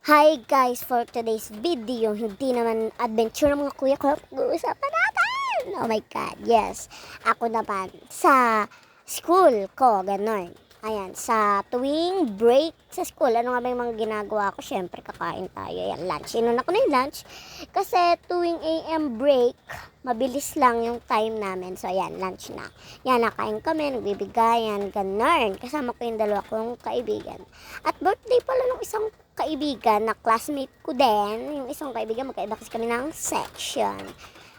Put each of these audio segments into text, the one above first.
Hi guys, for today's video, hindi naman adventure ng mga kuya ko, pag-uusapan natin. Oh my god, yes. Ako naman, sa school ko, ganon. Ayan, sa tuwing break sa school, ano nga ba yung mga ginagawa ko? Siyempre, kakain tayo. Yan, lunch. Inuna ko na yung lunch. Kasi tuwing AM break, mabilis lang yung time namin. So, ayan, lunch na. Yan, nakain kami, nagbibigayan, ganon. Kasama ko yung dalawa kong kaibigan. At birthday pala nung isang kaibigan na classmate ko din. Yung isang kaibigan, magkaiba kasi kami ng section.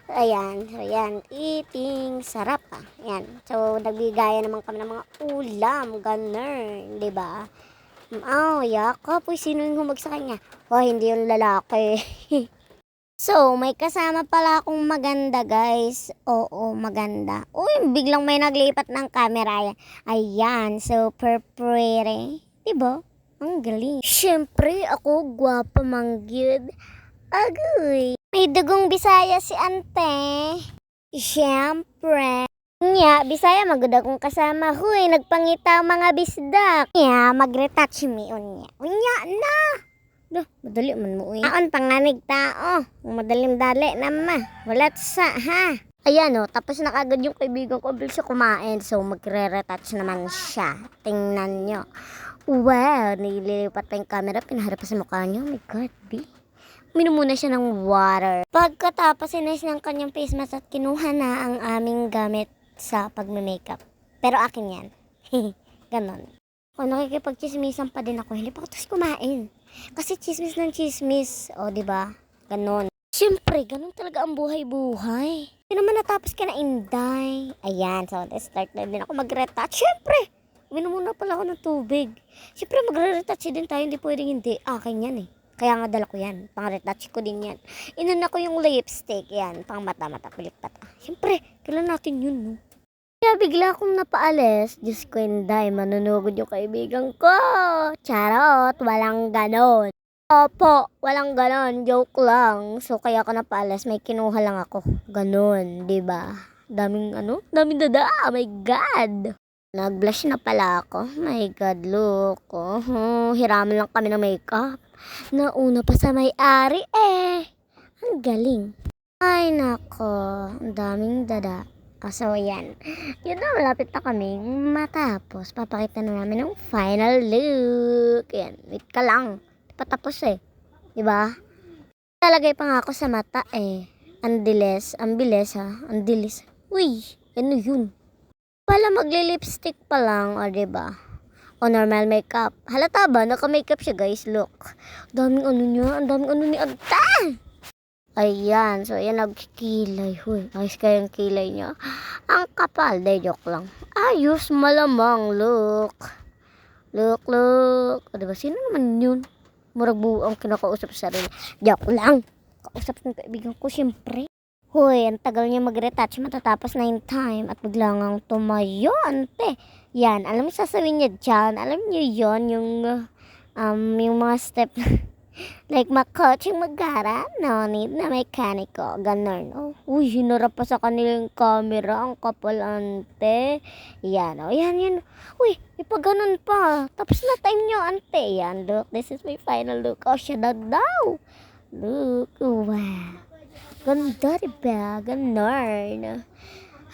Ayan, so yan, eating, sarap ah. Ayan, so nagbigaya naman kami ng mga ulam, ganun, di ba? Oh, yakap, uy, sino yung humag sa kanya? Oh, hindi yung lalaki. So, may kasama pala akong maganda, guys. Oo, maganda. Uy, biglang may naglipat ng camera. Ayan, super pretty. Diba? Ang galing. Siyempre, ako gwapa mangyud. Agoy. May dugong Bisaya si ante. Siyempre. Nya, Bisaya magud akong kasama. Huy, nagpangita mga bisdak. Nya, magretouch me unya. Unya na. Duh, madali man mo uy. Aon panganig tao. Madalim dali naman. Walat sa ha. Ayan o, tapos na kagad yung kaibigan ko. Bilis siya kumain. So, magre-retouch naman siya. Tingnan nyo. Wow, nililipat pa yung camera. Pinaharap pa sa mukha niyo. Oh my God, B. Uminom muna siya ng water. Pagkatapos, sinayos ng kanyang face mask at kinuha na ang aming gamit sa pagme-makeup. Pero akin yan. Ganon. Kung nakikipag-chismisan pa din ako, hindi pa ako tapos kumain. Kasi chismis ng chismis. O, diba? Ganon. Siyempre, ganon talaga ang buhay-buhay. Hindi naman natapos ka na inday. Ayan, so start na din ako mag-retouch. Siyempre, uminom muna pala ako ng tubig. Siyempre, magre-retouch din tayo. Hindi pwedeng hindi. Akin yan eh. Kaya nga dala ko yan. Pang-retouch ko din yan. Inuna ko yung lipstick. Yan. Pang mata-mata. Pilit-pata. Siyempre, kailan natin yun, no? Kaya bigla akong napaalis. Diyos ko, hindi. Manunugod yung kaibigan ko. Charot. Walang ganon. Opo. Walang ganon. Joke lang. So, kaya ako napaalis. May kinuha lang ako. Ganon. Diba? Daming ano? Daming dada. Oh my God. Nag-blush na pala ako. My God, look. Hiraman lang kami ng makeup. Nauna pa sa may-ari eh. Ang galing. Ay, nako. Ang daming dada. So, yan. Yun na, malapit na kami matapos. Papakita na namin yung final look. Yan. Wait ka lang. Patapos eh. Diba? Talagay pa nga ako sa mata eh. Ang dilis. Ang bilis ha. Ang dilis. Uy, ano yun? Pala magli-lipstick pa lang, o diba? O normal makeup. Halata ba? Naka-makeup siya, guys. Look. Daming ano niya. Ang daming ano ni Agta. Ayan. So, ayan, nagkikilay. Huy, ayos kayang kilay niya. Ang kapal. Day, joke lang. Ayos, malamang. Look. Look, look. O, diba? Sino naman yun? Murag buong kinakausap sa sarili. Joke lang. Kausap ng kaibigan ko, siyempre. Hoy, ang tagal niya mag-retouch, matatapos na yung time at biglang ang tumayo, ante. Yan, alam mo sasabihin niya dyan, alam niyo yon yung mga step, like coaching mag-gara, no need na mekaniko, ganun, oh. Uy, hinarap pa sa kanila yung camera, ang kapal, ante. Yan, oh, yan. Uy, ipag ganun pa, tapos na time niyo, ante. Yan, look, this is my final look. Oh, siya daw. Look, wow. Ganda, diba? Ganon.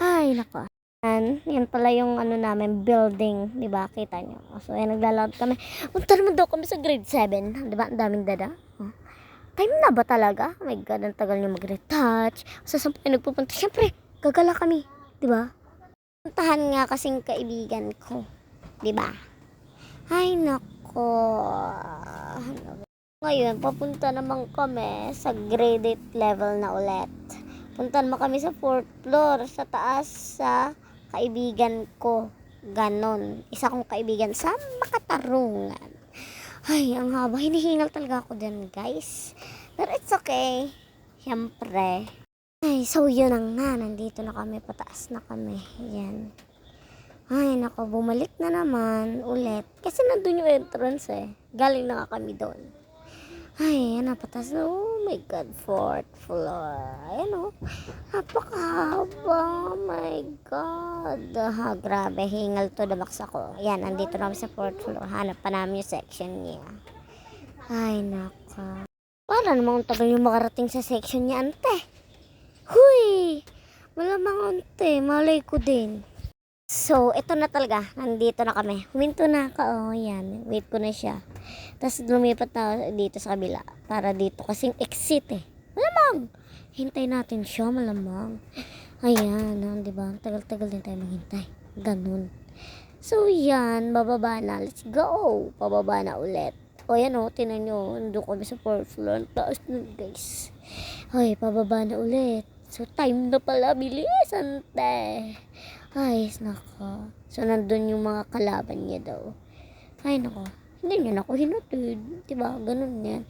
Ay, nako. Yan pala yung ano namin, building. Diba? Kita nyo. So, ayan, naglalakad kami. Punta naman daw kami sa grade 7. Diba? Ang daming dada. Oh. Time na ba talaga? Oh my God, ang tagal nyo mag-retouch. So, saan pa kayo nagpupunta? Siyempre, gagala kami. Diba? Puntahan nga kasing kaibigan ko. Diba? Ay, nako. Ngayon, papunta naman kami sa grade 8 level na ulit. Punta naman kami sa 4th floor, sa taas sa kaibigan ko. Ganon. Isa kong kaibigan sa Makatarungan. Ay, ang haba. Hinihingal talaga ako din, guys. Pero it's okay. Siyempre. Ay, so yun na nga. Nandito na kami. Pataas na kami. Yan. Ay, nako. Bumalik na naman ulit. Kasi nandun yung entrance eh. Galing na nga kami doon. Ay, napatas na. Oh my God, 4th floor. Ayan o. Napakahaba. Oh my God. Grabe, hingal to the max ako. Ayan, andito na kami sa 4th floor. Hanap pa namin yung section niya. Ay, naku. naka. Para namang tagal yung makarating sa section niya, ante. Huy! Malamang ante, malay ko din. So, ito na talaga. Nandito na kami. Huminto na ako. Oh, yan. Wait ko na siya. Tapos lumipat na ako dito sa kabila. Para dito. Kasing exit eh. Malamang. Hintay natin siya. Malamang. Ayan. Diba? Tagal-tagal din tayo maghintay. Ganun. So, yan. Bababa na. Let's go. Pababa na ulit. O, yan o. Tinan nyo. Nandun kami sa 4th floor. Taas na guys. Ay, pababa na ulit. So, time na pala. Bilis. Ante. Ay, nako. So, nandun yung mga kalaban niya daw. Ay, nako. Hindi niya ako hinatid. Diba? Ganun yan.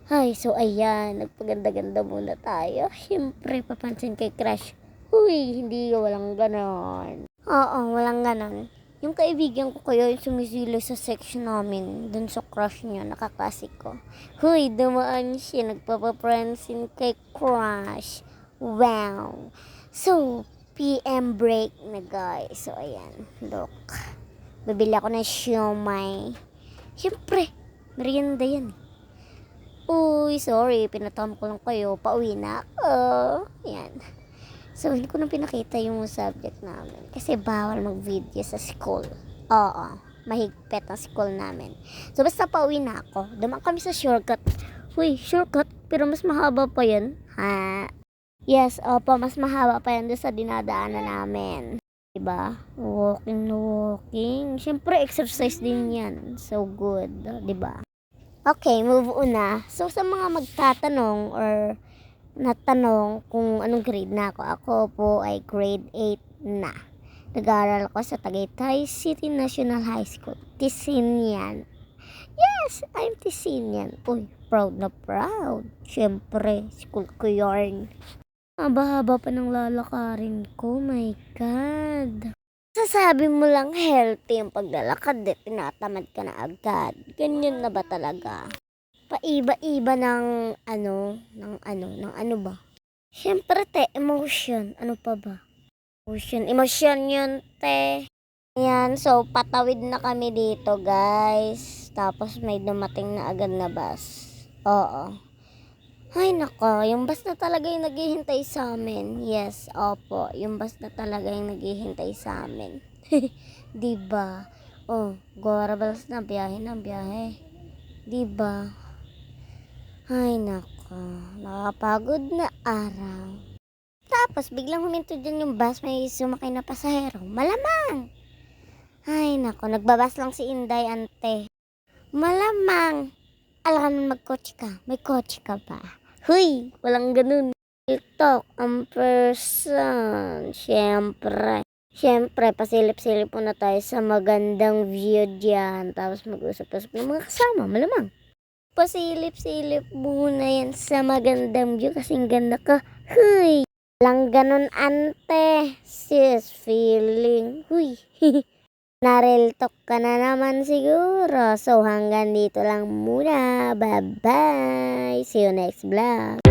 Ay, so, ayan. Nagpaganda-ganda muna tayo. Siyempre, papansin kay Crush. Uy, hindi. Walang ganon. Oo, walang ganon. Yung kaibigan ko kayo, yung sumisilo sa section namin, dun sa crush niya, nakaklasik ko. Huy, dumaan siya. Nagpapapansin kay Crush. Wow. So, PM break na guys. So, ayan. Look. Bibili ako ng siomay. Siyempre, merienda yan. Uy, sorry. Pinatam ko lang kayo. Pauwi na ako. Ayan. So, hindi ko na pinakita yung subject namin. Kasi bawal mag-video sa school. Oo. Mahigpit ang school namin. So, basta pauwi na ako. Dumaan kami sa shortcut. Uy, shortcut? Pero mas mahaba pa yan. Ha? Yes, opo, mas mahaba pa yan doon sa dinadaanan namin. Diba? Walking na walking. Siyempre, exercise din yan. So good. Diba? Okay, move on na. So, sa mga magtatanong or natanong kung anong grade na ako, ako po ay grade 8 na. Nag-aaral ako sa Tagaytay City National High School. Tisinian. Yes, I'm Tisinian. Uy, proud na proud. Siyempre, school ko yarn. Haba-haba pa ng lalakarin ko, my God. Sasabi mo lang healthy yung paglalakad, tinatamad ka na agad. Ganyan na ba talaga? Paiba-iba ng ano ba? Siyempre, te, emotion. Ano pa ba? Emotion yun, te. Ayan, so patawid na kami dito, guys. Tapos may dumating na agad na bus. Oo. Ay nako, yung bus na talaga yung naghihintay sa amin. Yes, opo, yung bus na talaga yung naghihintay sa amin. Diba? Oh, Guarabals na, biyahe na, biyahe. Diba? Ay nako, nakapagod na araw. Tapos, biglang huminto dyan yung bus, may sumakay na pasahero. Malamang! Ay nako, nagbabas lang si Inday, ante. Malamang! Alam mo magkotse ka, may kotse ka ba? Huy, walang ganun. TikTok, ang person. Siyempre, pasilip-silip muna tayo sa magandang view dyan. Tapos mag-usap-usap ng mga kasama, malamang. Pasilip-silip muna yan sa magandang view kasing ganda ka. Huy, walang ganun ante. Sis, feeling. Huy, narel talk ka na naman siguro. So, hanggang dito lang muna. Bye-bye. See you next vlog.